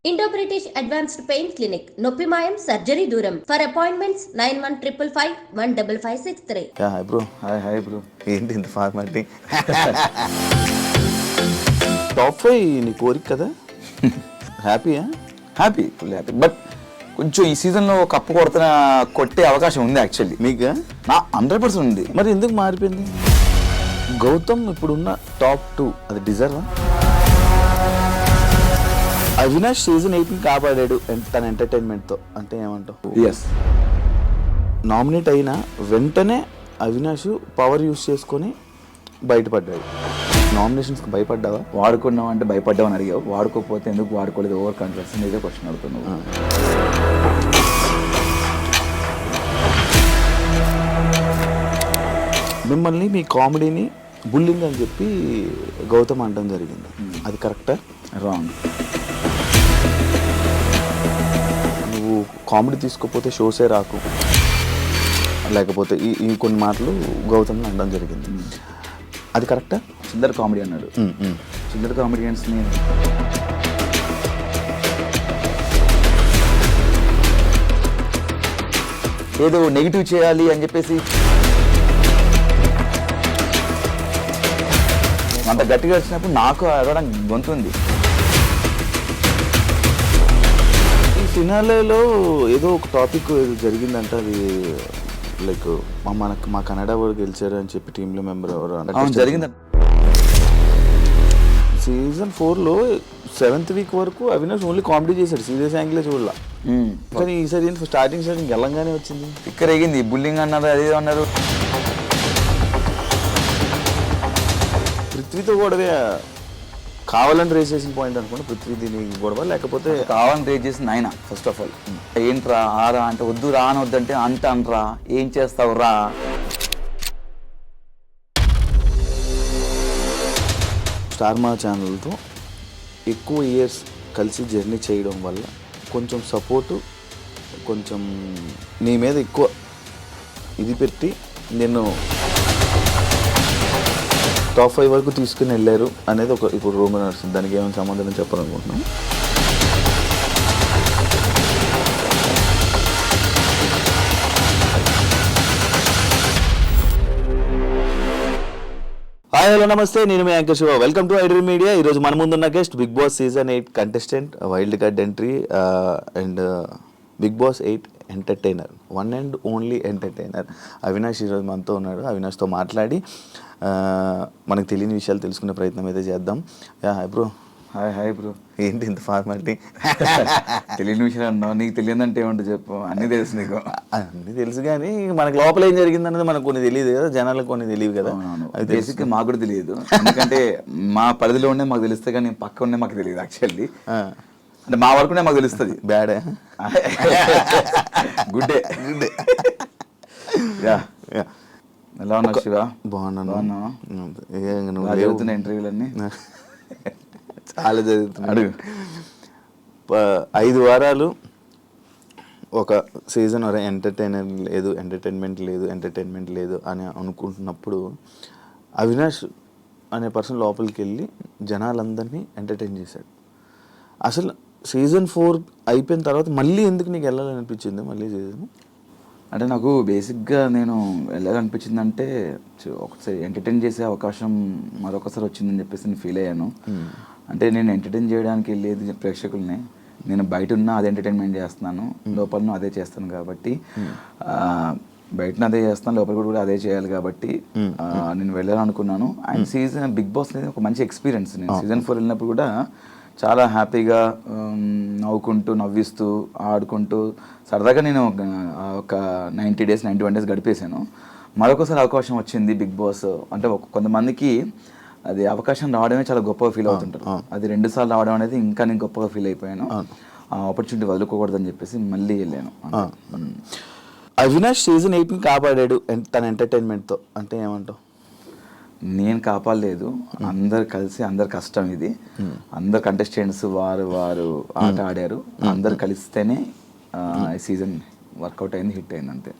Indo-British Advanced Pain Clinic, Noppimayam, Surgery Duram. For appointments, 9155515563. Hi bro, hi bro. ఏంటి ఇంత formality? Top 5 నీ కోరిక కదా? హ్యాపీయా? Happy, full happy. బట్ కొంచెం ఈ సీజన్లో కప్పు కొట్టే అవకాశం ఉంది యాక్చువల్లీ. మీకు నా 100% ఉంది. మరి ఎందుకు మారిపోయింది? గౌతమ్ ఇప్పుడున్న టాప్ 2 అది డిజర్వా? అవినాష్ సీజన్ 8 కాపాడాడు తన ఎంటర్టైన్మెంట్తో అంటే ఏమంటావు? ఎస్. నామినేట్ అయిన వెంటనే అవినాష్ పవర్ యూస్ చేసుకొని బయటపడ్డాడు. నామినేషన్స్కి భయపడ్డావా? వాడుకున్నావు అంటే భయపడ్డావు అని అడిగావు. వాడుకోకపోతే ఎందుకు వాడుకోలేదు? ఓవర్ కాన్ఫిడెన్స్ ఇదే క్వశ్చన్ అడుగుతున్నావు. మిమ్మల్ని మీ కామెడీని బుల్లింగ్ అని చెప్పి గౌతమ్ అనడం జరిగింది. అది కరెక్టా? రాంగ్. నువ్వు కామెడీ తీసుకోకపోతే షోసే రాకు, లేకపోతే ఈ కొన్ని మాటలు గౌతమ్ని అనడం జరిగింది. అది కరెక్టా? చిల్లర కామెడీ అన్నాడు. చిల్లర కామెడియన్స్ని ఏదో నెగిటివ్ చేయాలి అని చెప్పేసి అంత గట్టిగా వచ్చినప్పుడు నాకు అడగడం గొంతుంది. ఈ ఫినాలేలో ఏదో ఒక టాపిక్ జరిగిందంట. అది లైక్ మా కన్నడ వాళ్ళు గెలిచారు అని చెప్పి టీంలో మెంబర్ ఎవరు జరిగింది. సీజన్ 4లో 7th వీక్ వరకు అవినాష్ ఓన్లీ కామెడీ చేశాడు, సీరియస్ యాంగిలే చూడాల. కానీ ఈసారి స్టార్టింగ్ గెలంగానే వచ్చింది. ఇక్కడ ఎగింది, బుల్లింగ్ అన్నారు, అదేదో అన్నారు. పృథ్వీతో గొడవే కావాలని రేస్ చేసిన పాయింట్ అనుకుంటా. పృథ్వీ దీని గొడవ లేకపోతే కావాలని రేస్ చేసింది ఆయన. ఫస్ట్ ఆఫ్ ఆల్ ఏంట్రా ఆరా అంటే వద్దు రా అని వద్దంటే అంట అనరా, ఏం చేస్తావు రా. స్టార్ మా ఛానల్తో ఎక్కువ ఇయర్స్ కలిసి జర్నీ చేయడం వల్ల కొంచెం సపోర్టు, కొంచెం నీ మీద ఎక్కువ ఇది పెట్టి నేను టాప్ 5 వరకు తీసుకుని వెళ్ళారు అనేది ఒక ఇప్పుడు రూమ్ నడుస్తుంది. దానికి ఏమైనా సమాధానం చెప్పాలనుకుంటున్నాను. హాయ్ హలో నమస్తే, నేను మీ anchor Shiva. Welcome to iDream media. ఈరోజు మన ముందున్న guest big boss season 8 contestant, wild card entry and big boss 8 entertainer, one and only entertainer Avinash ఈరోజు మనతో ఉన్నాడు. అవినాష్తో మాట్లాడి మనకు తెలియని విషయాలు తెలుసుకునే ప్రయత్నం అయితే చేద్దాం. Hi bro. Hi bro. ఏంటి ఇంత ఫార్మాలిటీ? తెలియని విషయాలు అన్నావు. నీకు తెలియదంటే ఏమంటే చెప్పు. అన్నీ తెలుసు నీకు. అన్నీ తెలుసు కానీ మనకు లోపల ఏం జరిగింది అనేది మనకు కొన్ని తెలియదు కదా, జనాలకు కొన్ని తెలియదు కదా. అది బేసిక్గా మాకు కూడా తెలియదు. ఎందుకంటే మా పరిధిలో ఉండే మాకు తెలుస్తే కానీ పక్క ఉండే మాకు తెలియదు యాక్చువల్లీ. అంటే మా వరకునే మాకు తెలుస్తుంది. బ్యాడే గుడ్డే. యా. ఎలా ఉన్నావు శివ? బాగున్నాను. జరుగుతున్న ఇంటర్వ్యూలన్నీ చాలా జరుగుతున్నాడు. 5 వారాలు ఒక సీజన్ ఎంటర్టైన్మెంట్ లేదు అని అనుకుంటున్నప్పుడు అవినాష్ అనే పర్సన్ లోపలికి వెళ్ళి జనాలందరినీ ఎంటర్టైన్ చేశాడు. అసలు సీజన్ 4 అయిపోయిన తర్వాత మళ్ళీ ఎందుకు నీకు వెళ్ళాలనిపించింది మళ్ళీ సీజన్? అంటే నాకు బేసిక్గా నేను వెళ్ళాలనిపించిందంటే ఒకసారి ఎంటర్టైన్ చేసే అవకాశం మరొకసారి వచ్చిందని చెప్పేసి నేను ఫీల్ అయ్యాను. అంటే నేను ఎంటర్టైన్ చేయడానికి వెళ్ళేది ప్రేక్షకుల్ని, నేను బయట ఉన్నా అదే ఎంటర్టైన్మెంట్ చేస్తున్నాను, లోపల అదే చేస్తాను కాబట్టి బయటన అదే చేస్తాను, లోపల కూడా అదే చేయాలి కాబట్టి నేను వెళ్ళాలనుకున్నాను. అండ్ సీజన్ బిగ్ బాస్ అనేది ఒక మంచి ఎక్స్పీరియన్స్. నేను సీజన్ 4 వెళ్ళినప్పుడు కూడా చాలా హ్యాపీగా నవ్వుకుంటూ నవ్విస్తూ ఆడుకుంటూ సరదాగా నేను ఒక 90 days 91 days గడిపేశాను. మరొకసారి అవకాశం వచ్చింది బిగ్ బాస్ అంటే కొంతమందికి అది అవకాశం రావడమే చాలా గొప్పగా ఫీల్ అవుతుంటారు. అది 2 సార్లు రావడం అనేది ఇంకా నేను గొప్పగా ఫీల్ అయిపోయాను. ఆ ఆపర్చునిటీ వదులుకోకూడదని చెప్పేసి మళ్ళీ వెళ్ళాను. అవినాష్ సీజన్ 8 కాపాడాడు తన ఎంటర్టైన్మెంట్తో అంటే ఏమంటావు? నేను కాపాడలేదు, అందరు కలిసి, అందరు కష్టం ఇది. అందరు కంటెస్టెంట్స్ వారు ఆట ఆడారు, అందరు కలిస్తేనే ఈ సీజన్ వర్కౌట్ అయింది, హిట్ అయింది అంతే.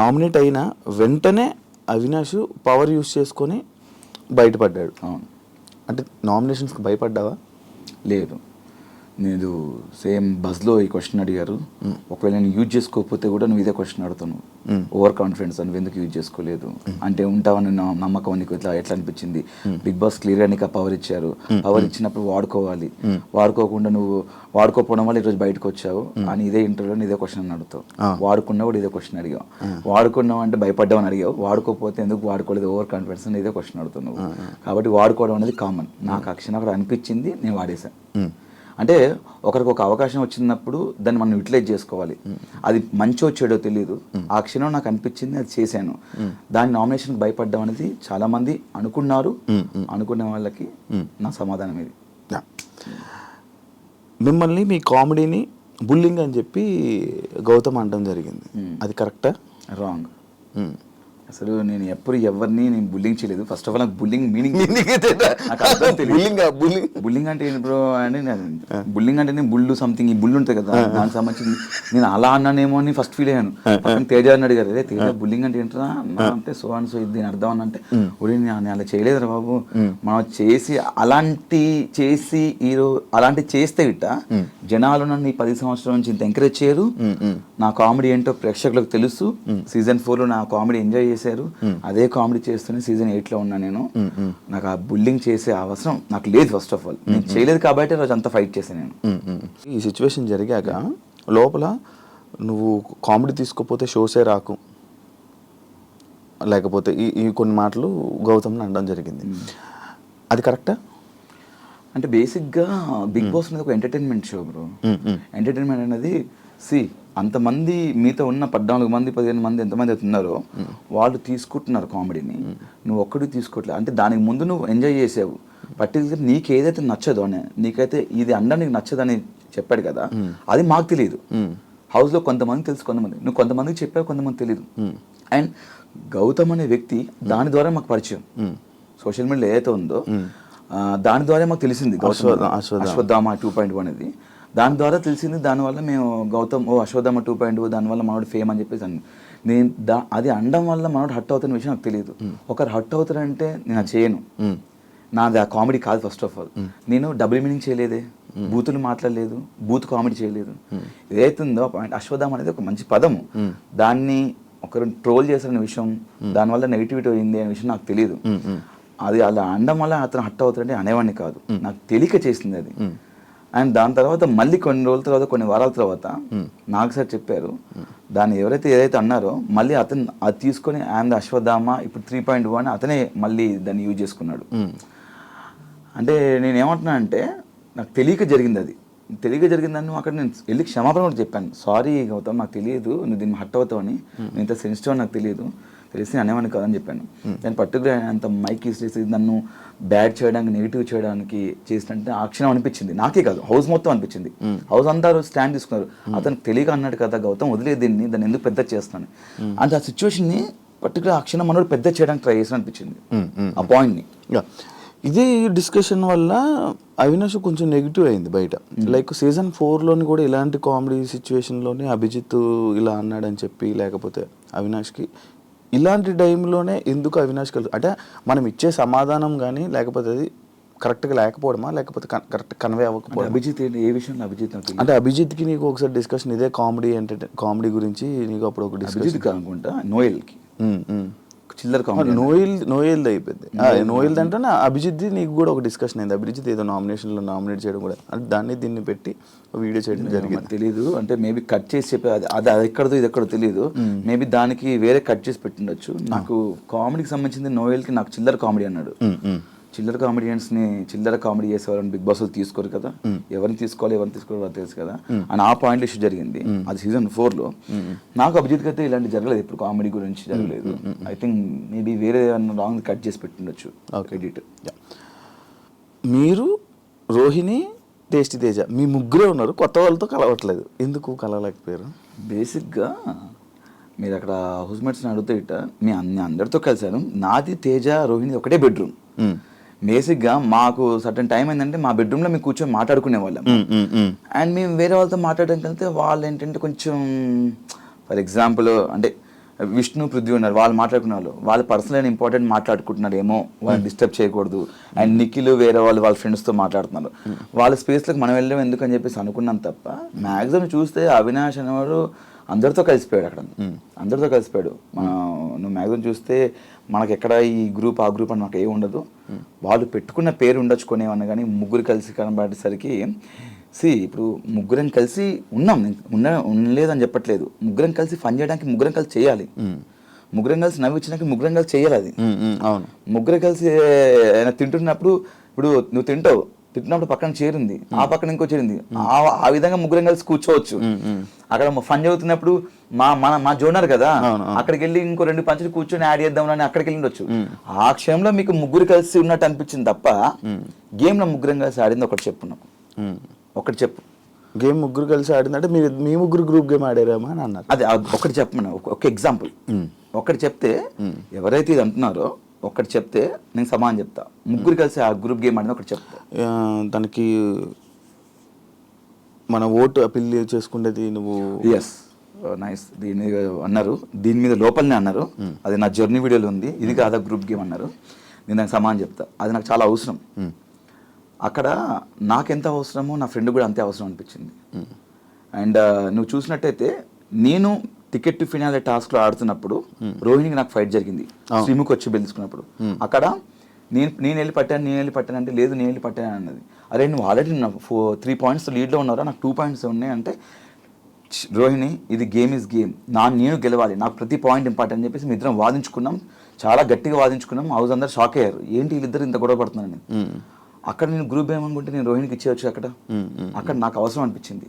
నామినేట్ అయిన వెంటనే అవినాష్ పవర్ యూస్ చేసుకొని బయటపడ్డాడు. అవును. అంటే నామినేషన్స్కి భయపడ్డావా? లేదు, నేను సేమ్ బస్లో ఈ క్వశ్చన్ అడిగారు. ఒకవేళ నేను యూజ్ చేసుకోకపోతే కూడా నువ్వు ఇదే క్వశ్చన్ అడుగుతాను, ఓవర్ కాన్ఫిడెన్స్ నువ్వు ఎందుకు యూజ్ చేసుకోలేదు అంటే ఉంటావని నమ్మకం నీకు ఎట్లా అనిపించింది? బిగ్ బాస్ క్లియర్గా నీకు ఆ పవర్ ఇచ్చారు, పవర్ ఇచ్చినప్పుడు వాడుకోవాలి, వాడుకోకుండా నువ్వు వాడుకోకపోవడం వల్ల ఈరోజు బయటకు వచ్చావు అని ఇదే ఇంటర్వ్యూలో ఇదే క్వశ్చన్ అడుగుతావు. వాడుకున్నా కూడా ఇదే క్వశ్చన్ అడిగావు. వాడుకున్నావు అంటే భయపడ్డావు అని అడిగావు, వాడుకోకపోతే ఎందుకు వాడుకోలేదు ఓవర్ కాన్ఫిడెన్స్ అని ఇదే క్వశ్చన్ అడుగుతున్నావు. కాబట్టి వాడుకోవడం అనేది కామన్. నాకు ఆ క్షణం అక్కడ అనిపించింది, నేను వాడేశాను. అంటే ఒకరికి ఒక అవకాశం వచ్చినప్పుడు దాన్ని మనం యూటిలైజ్ చేసుకోవాలి. అది మంచో చెడో తెలియదు, ఆ క్షణం నాకు అనిపించింది, అది చేశాను. దాని నామినేషన్కి భయపడ్డం అనేది చాలా మంది అనుకున్నారు. అనుకునే వాళ్ళకి నా సమాధానం ఇది. మిమ్మల్ని మీ కామెడీని బుల్లింగ్ అని చెప్పి గౌతమ్ అనడం జరిగింది, అది కరెక్టా? రాంగ్. అసలు నేను ఎప్పుడు ఎవరిని నేను బుల్లింగ్ చేయలేదు. ఫస్ట్ ఆఫ్ ఆల్ నాకు బుల్లింగ్ మీనింగ్ బుల్లింగ్ అంటే ఏంటి బ్రో అంటే, బుల్లింగ్ అంటే నేను బుల్లు సంథింగ్ ఈ బుల్లు ఉంటుంది కదా, దానికి సంబంధించింది నేను అలా అన్నానేమో అని ఫస్ట్ ఫీల్ అయ్యాను. తేజ అని అడిగారు, అదే తేజ బుల్లింగ్ అంటే ఏంటరా అంటే సో అండ్ సో ఇది అర్థం అని అంటే, ఒరే నేను అలా చేయలేదురా బాబు, మనం చేసి అలాంటి చేస్తే ఇట్ట జనాలు నన్ను ఈ 10 సంవత్సరాల నుంచి ఇంత ఎంకరేజ్ చేయరు. నా కామెడీ ఏంటో ప్రేక్షకులకు తెలుసు. సీజన్ 4లో నా కామెడీ ఎంజాయ్ చేశారు, అదే కామెడీ చేస్తూనే సీజన్ 8లో ఉన్నా నేను. నాకు ఆ బుల్లింగ్ చేసే అవసరం నాకు లేదు. ఫస్ట్ ఆఫ్ ఆల్ నేను చేయలేదు కాబట్టి రోజు అంతా ఫైట్ చేశాను నేను. ఈ సిచ్యువేషన్ జరిగాక లోపల నువ్వు కామెడీ తీసుకోపోతే షోసే రాకు, లేకపోతే ఈ కొన్ని మాటలు గౌతమ్ని అనడం జరిగింది, అది కరెక్టా? అంటే బేసిక్గా బిగ్ బాస్ అనేది ఒక ఎంటర్టైన్మెంట్ షో బ్రో. ఎంటర్టైన్మెంట్ అనేది అంతమంది మీతో ఉన్న 14 మంది 15 మంది ఎంతమంది అయితే ఉన్నారో వాళ్ళు తీసుకుంటున్నారు కామెడీని, నువ్వు ఒక్కడికి తీసుకోవట్లేదు. అంటే దానికి ముందు నువ్వు ఎంజాయ్ చేసావు. పర్టికులర్ నీకు ఏదైతే నచ్చదో అని, నీకైతే ఇది అండం నీకు నచ్చదని చెప్పాడు కదా, అది మాకు తెలియదు. హౌస్లో కొంతమంది తెలుసు, నువ్వు కొంతమందికి చెప్పావు, కొంతమంది తెలియదు. అండ్ గౌతమ్ అనే వ్యక్తి దాని ద్వారా మాకు పరిచయం. సోషల్ మీడియాలో ఏదైతే ఉందో దాని ద్వారా మాకు తెలిసింది అశ్వత్థామ 2.0 అనేది. దాని ద్వారా తెలిసింది. దానివల్ల మేము గౌతమ్ అశ్వత్థామ 2.0 దానివల్ల మనోడు ఫేమ్ అని చెప్పేసి నేను అది అనడం వల్ల మనోడు హట్ అవుతున్న విషయం నాకు తెలియదు. ఒకరు హట్ అవుతారంటే నేను అది చేయను. నాది ఆ కామెడీ కాదు. ఫస్ట్ ఆఫ్ ఆల్ నేను డబుల్ మీనింగ్ చేయలేదే, బూతులు మాట్లాడలేదు, బూత్ కామెడీ చేయలేదు. ఏదైతుందో అశ్వత్థామ అనేది ఒక మంచి పదము, దాన్ని ఒకరు ట్రోల్ చేసిన విషయం, దానివల్ల నెగిటివిటీ అయింది అనే విషయం నాకు తెలియదు. అది అలా అనడం వల్ల అతను హట్ అవుతాడంటే అనేవాడిని కాదు, నాకు తెలియక చేసింది అది. అండ్ దాని తర్వాత మళ్ళీ కొన్ని రోజుల తర్వాత కొన్ని వారాల తర్వాత నాకు సార్ చెప్పారు, దాన్ని ఏదైతే అన్నారో మళ్ళీ అతను అది తీసుకొని అండ్ అశ్వత్థామ ఇప్పుడు 3.1 అని అతనే మళ్ళీ దాన్ని యూజ్ చేసుకున్నాడు. అంటే నేను ఏమంటున్నా అంటే నాకు తెలియక జరిగింది. అది తెలియక జరిగిందని అక్కడ నేను వెళ్ళి క్షమాపణ కూడా చెప్పాను. సారీ గౌతమ్, నాకు తెలియదు నువ్వు దీన్ని హట్ అవుతావని, నేను ఇంత సెన్సిటివ్ అని నాకు తెలిసి అనేవాడిని కాదని చెప్పాను. దాని పర్టికులర్ అంత మైక్ ఇసి నన్ను బ్యాడ్ చేయడానికి నెగిటివ్ చేయడానికి చేసినట్టు ఆ క్షణం అనిపించింది. నాకే కాదు, హౌస్ మొత్తం అనిపించింది. హౌస్ అంతా స్టాండ్ తీసుకున్నారు. అతను తెలియక అన్నాడు కదా గౌతమ్, వదిలేదు దాన్ని ఎందుకు పెద్ద చేస్తాను అంటే ఆ సిచ్యువేషన్ని పర్టికులర్ ఆ క్షణం మనోడు పెద్ద చేయడానికి ట్రై చేసిన అనిపించింది ఆ పాయింట్ని. ఇదే డిస్కషన్ వల్ల అవినాష్ కొంచెం నెగిటివ్ అయింది బయట. లైక్ సీజన్ 4లోని కూడా ఇలాంటి కామెడీ సిచ్యువేషన్లోనే అభిజిత్ ఇలా అన్నాడని చెప్పి, లేకపోతే అవినాష్కి ఇలాంటి టైంలోనే ఎందుకు అవినాష్ అంటే మనం ఇచ్చే సమాధానం కానీ లేకపోతే అది కరెక్ట్గా లేకపోవడమా, లేకపోతే కరెక్ట్ కన్వే అవ్వకపోవడం? అభిజిత్ ఏ విషయంలో అభిజిత్ అంటే అభిజిత్కి నీకు ఒకసారి డిస్కషన్ ఇదే కామెడీ గురించి నీకు అప్పుడు ఒక డిస్కషన్ అనుకుంటా, నోయల్కి చిల్లర నోయల్ది అయిపోయింది. నోయల్ది అంటే అభిజిత్ నీకు కూడా ఒక డిస్కషన్ అయింది. అభిజిత్ ఏదో నామినేషన్లో నామినేట్ చేయడం కూడా, అంటే దీన్ని పెట్టి వీడియో చేయడం జరిగింది. తెలీదు, అంటే మేబీ కట్ చేసి చెప్పే అది ఎక్కడదో ఇది ఎక్కడో తెలియదు. మేబీ దానికి వేరే కట్ చేసి పెట్టిండొచ్చు. నాకు కామెడీకి సంబంధించింది నోయల్కి నాకు చిల్లర కామెడీ అన్నాడు. చిల్లర కామెడియన్స్ని చిల్లర కామెడీ చేసేవాళ్ళని బిగ్ బాస్ తీసుకోరు కదా, ఎవరిని తీసుకోవాలి ఎవరిని తీసుకోవాలి తెలుసు కదా అని ఆ పాయింట్ ఇష్యూ జరిగింది. అది సీజన్ 4లో. నాకు అభిజిత్కి అయితే ఇలాంటి జరగలేదు, ఇప్పుడు కామెడీ గురించి జరగలేదు. ఐ థింక్ మేబీ వేరే రాంగ్ కట్ చేసి పెట్టిండొచ్చు ఎడిట్. మీరు రోహిణి టేస్టీ తేజ మీ ముగ్గురే ఉన్నారు, కొత్త వాళ్ళతో కలవట్లేదు, ఎందుకు కలవలేకపోయారు? బేసిక్గా మీరు అక్కడ హౌస్మేట్స్ని అడిగితే ఇట్ట మీ అందరితో కలిశాను. నాది తేజ రోహిణి ఒకటే బెడ్రూమ్. బేసిక్గా మాకు సర్టన్ టైం ఏంటంటే మా బెడ్రూమ్లో మేము కూర్చొని మాట్లాడుకునే వాళ్ళం. అండ్ మేము వేరే వాళ్ళతో మాట్లాడడానికి వెళ్తే వాళ్ళు ఏంటంటే కొంచెం ఫర్ ఎగ్జాంపుల్ అంటే విష్ణు పృథ్వీ ఉన్నారు, వాళ్ళు మాట్లాడుకున్న వాళ్ళు పర్సనల్ అండ్ ఇంపార్టెంట్ మాట్లాడుకుంటున్నారు ఏమో, వాళ్ళని డిస్టర్బ్ చేయకూడదు. అండ్ నిఖిల్ వేరే వాళ్ళ ఫ్రెండ్స్తో మాట్లాడుతున్నారు, వాళ్ళ స్పేస్లోకి మనం వెళ్ళడం ఎందుకు అని చెప్పేసి అనుకున్నాం తప్ప మ్యాక్సిమం చూస్తే అవినాష్ అనేవాడు అందరితో కలిసిపోయాడు. అక్కడ అందరితో కలిసిపోయాడు. నువ్వు మ్యాక్సిమం చూస్తే మనకి ఎక్కడ ఈ గ్రూప్ ఆ గ్రూప్ అని మాకు ఏమి ఉండదు. వాళ్ళు పెట్టుకున్న పేరు ఉండొచ్చు కొనేవన్నా కానీ ముగ్గురు కలిసి కనబడేసరికి ఇప్పుడు ముగ్గురం కలిసి ఉన్నాం, ఉండలేదని చెప్పట్లేదు. ముగ్గురం కలిసి ఫన్ చేయడానికి ముగ్గురం కలిసి చేయాలి, ముగ్గురం కలిసి నవ్వించడానికి ముగ్గురం కలిసి చేయాలి. అది అవును, ముగ్గురం కలిసి తింటున్నప్పుడు ఇప్పుడు నువ్వు తింటున్నప్పుడు పక్కన చేరింది, ఆ పక్కన ఇంకో చేరింది, ఆ విధంగా ముగ్గురం కలిసి కూర్చోవచ్చు. అక్కడ ఫన్ చదువుతున్నప్పుడు మా జోనర్ కదా, అక్కడికి వెళ్ళి ఇంకో 2 పంచులు కూర్చొని యాడ్ చేద్దాం అని అక్కడికి వెళ్ళి ఆ క్షణంలో మీకు ముగ్గురు కలిసి ఉన్నట్టు అనిపించింది తప్ప గేమ్ లో ముగ్గురం కలిసి ఆడింది ఒకటి చెప్పున్నాం. ఒకటి చెప్పు, గేమ్ ముగ్గురు కలిసి ఆడిందంటే మీ ముగ్గురు గ్రూప్ గేమ్ ఆడారేమో అని అన్నారు. అదే ఒకటి చెప్పమన్నా, ఒక ఎగ్జాంపుల్ ఒకటి చెప్తే ఎవరైతే ఇది అంటున్నారో ఒకటి చెప్తే నేను సమానం చెప్తా. ముగ్గురు కలిసి ఆ గ్రూప్ గేమ్ ఆడింది ఒకటి చెప్తా. దానికి మన ఓటు అపీల్ చేసుకునేది నువ్వు. Yes, nice. దీని మీద అన్నారు, దీని మీద లోపలనే అన్నారు, అది నా జర్నీ వీడియోలో ఉంది. ఇది కాదా గ్రూప్ గేమ్ అన్నారు, నేను దానికి సమానం చెప్తా. అది నాకు చాలా అవసరం. అక్కడ నాకెంత అవసరమో నా ఫ్రెండ్ కూడా అంతే అవసరం అనిపించింది. అండ్ నువ్వు చూసినట్టయితే నేను టికెట్ టు ఫినాలే టాస్క్లో ఆడుతున్నప్పుడు రోహిణికి నాకు ఫైట్ జరిగింది, శ్రీముఖి వచ్చి బెలుచుకున్నప్పుడు. అక్కడ నేను వెళ్ళి పట్టాను అంటే లేదు నేను వెళ్ళి పట్టాను అన్నది. అరే నువ్వు ఆల్రెడీ 3 పాయింట్స్ లీడ్లో ఉన్నారా, నాకు 2 పాయింట్స్ ఉన్నాయి అంటే, రోహిణి ఇది గేమ్ ఈజ్ గేమ్, నేను గెలవాలి, నాకు ప్రతి పాయింట్ ఇంపార్టెంట్ అని చెప్పేసి మీ ఇద్దరం వాదించుకున్నాం, చాలా గట్టిగా వాదించుకున్నాం. హౌస్ అందరూ షాక్ అయ్యారు, ఏంటి వీళ్ళిద్దరు ఇంత గొడవ పడుతున్నారని. అక్కడ నేను గ్రూప్ ఏమనుకుంటే నేను రోహిణికి ఇచ్చేయచ్చు. అక్కడ నాకు అవసరం అనిపించింది,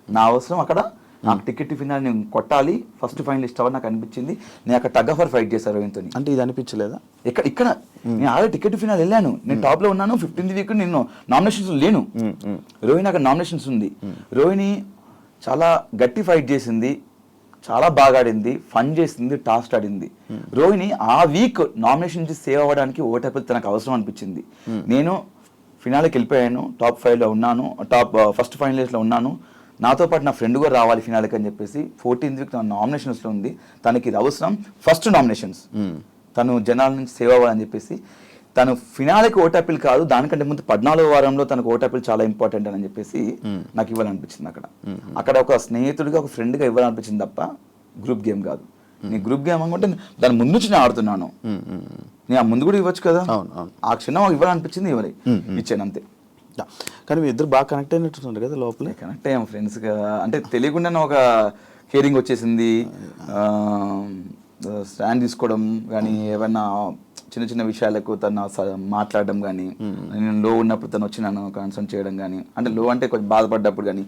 నా అవసరం అక్కడ నాకు టికెట్ ఫినాల్ నేను కొట్టాలి, ఫస్ట్ ఫైనలిస్ట్ అవ్వాలి నాకు అనిపించింది. నేను అక్కడ టగ్ ఆఫర్ ఫైట్ చేశాను రోహిణితో. అంటే ఇది అనిపించలేదా? ఇక్కడ నేను ఆల్రెడీ టికెట్ ఫినాల్ వెళ్ళాను, నేను టాప్ లో ఉన్నాను, 15th వీక్ నేను నామినేషన్స్ లేను. రోహిణి అక్కడ నామినేషన్స్ ఉంది. రోహిణి చాలా గట్టి ఫైట్ చేసింది, చాలా బాగా ఆడింది, ఫన్ చేసింది, టాస్క్ ఆడింది. రోహిణి ఆ వీక్ నామినేషన్ నుంచి సేవ్ అవ్వడానికి ఓటేపుల్ తనకు అవసరం అనిపించింది. నేను ఫినాల్కి వెళ్ళిపోయాను, టాప్ 5లో ఉన్నాను, ఫస్ట్ ఫైనలిస్ట్లో ఉన్నాను, నాతో పాటు నా ఫ్రెండ్ కూడా రావాలి ఫినాల్కి అని చెప్పేసి 14th వీక్ తన నామినేషన్స్లో ఉంది. తనకి ఇది అవసరం, ఫస్ట్ నామినేషన్స్, తను జనాల నుంచి సేవ్ అవ్వాలని చెప్పేసి తను ఫినాల్కి ఓటాపిల్ కాదు, దానికంటే ముందు 14వ వారంలో తనకు ఓటాపిల్ చాలా ఇంపార్టెంట్ అని చెప్పేసి నాకు ఇవ్వాలనిపించింది. అక్కడ ఒక స్నేహితుడిగా ఒక ఫ్రెండ్గా ఇవ్వాలనిపించింది తప్ప గ్రూప్ గేమ్ కాదు. నీ గ్రూప్ గేమ్ అనుకుంటే దాని ముందు నుంచి నేను ఆడుతున్నాను, నేను ఆ ముందు కూడా ఇవ్వచ్చు కదా. ఆ క్షణం ఇవ్వాలనిపించింది, ఇచ్చాను అంతే. కానీ మీ ఇద్దరు బాగా కనెక్ట్ అయినట్టు కదా లోపల. కనెక్ట్ అయ్యాం ఫ్రెండ్స్గా, అంటే తెలియకుండానే ఒక కేరింగ్ వచ్చేసింది. స్టాండ్ తీసుకోవడం కానీ, ఏమైనా చిన్న చిన్న విషయాలకు తను మాట్లాడడం కానీ, నేను లో ఉన్నప్పుడు తను వచ్చి నన్ను కన్సల్ట్ చేయడం కానీ, అంటే లో అంటే కొంచెం బాధపడ్డప్పుడు కానీ,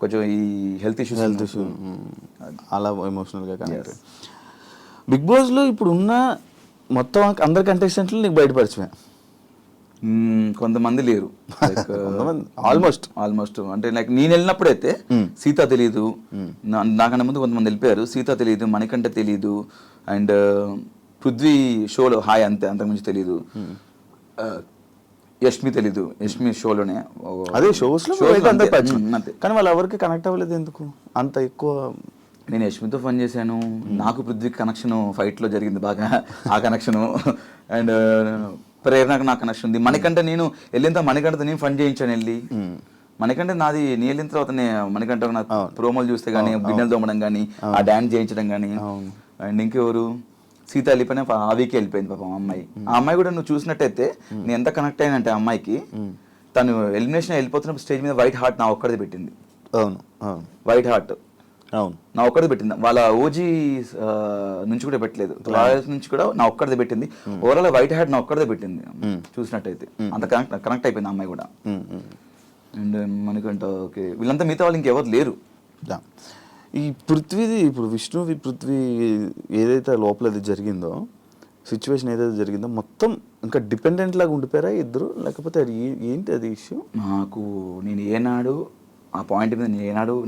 కొంచెం ఈ హెల్త్ ఇష్యూ అలా ఎమోషనల్గా కనెక్ట్. బిగ్ బాస్లో ఇప్పుడు ఉన్న మొత్తం అందరి కంటెస్టెంట్లు నీకు బయటపరిచిపోయా? కొంతమంది లేరు, ఆల్మోస్ట్ అంటే లైక్ నేను వెళ్ళినప్పుడైతే సీత తెలీదు, నాకన్నా ముందు కొంతమంది వెళ్ళిపోయారు. సీత తెలీదు, మణికంఠ తెలీదు, అండ్ పృథ్వీ షోలో హాయ్ అంతే, అంతకుమించి తెలీదు. యష్మి తెలీదు, యష్మి షోలోనే అదే షోస్లో అంతే. కానీ వాళ్ళు ఎవరికి కనెక్ట్ అవ్వలేదు ఎందుకు అంత ఎక్కువ? నేను యష్మితో ఫన్ చేశాను, నాకు పృథ్వీకి కనెక్షన్ ఫైట్లో జరిగింది బాగా, ఆ కనెక్షను. అండ్ ప్రేరణకు నాకు కనెక్షన్ ఉంది. మణికంఠ నేను వెళ్ళిన మణికంఠతో నేను ఫన్ చేయించాను వెళ్ళి. మణికంఠ నాది నేను వెళ్ళిన తర్వాత మణికంఠ నాకు ప్రోమోలు చూస్తే కానీ, గిన్నెలు తోమడం కానీ, ఆ డాన్స్ చేయించడం కానీ. అండ్ ఇంకెవరు, సీత వెళ్ళిపోయినా ఆ వీకే వెళ్ళిపోయింది పాపం అమ్మాయి. ఆ అమ్మాయి కూడా నువ్వు చూసినట్టయితే నేను ఎంత కనెక్ట్ అయినంటే ఆ అమ్మాయికి, తను ఎలిమినేషన్ వెళ్ళిపోతున్నప్పుడు స్టేజ్ మీద వైట్ హార్ట్ నా ఒక్కడిది పెట్టింది. అవును, వైట్ హార్ట్ అవును నా ఒక్కడిది పెట్టింది. వాళ్ళ ఓజీ నుంచి కూడా పెట్టలేదు, రాయల్స్ నుంచి కూడా నా ఒక్కడిది పెట్టింది. ఓవరాల్ వైట్ హ్యాట్ నా ఒక్కడిదే పెట్టింది చూసినట్టయితే. అంత కనెక్ట్ అయిపోయింది అమ్మాయి కూడా. అండ్ మనకంటే ఓకే, వీళ్ళంతా మిగతా వాళ్ళు ఇంకెవరు లేరు. ఈ పృథ్వీది ఇప్పుడు పృథ్వీ ఏదైతే లోపల అది జరిగిందో, సిచ్యువేషన్ ఏదైతే జరిగిందో మొత్తం ఇంకా డిపెండెంట్ లాగా ఉండిపోయారా ఇద్దరు, లేకపోతే ఏంటి అది ఇష్యూ? నాకు నేను ఏనాడు ఆ పాయింట్ మీద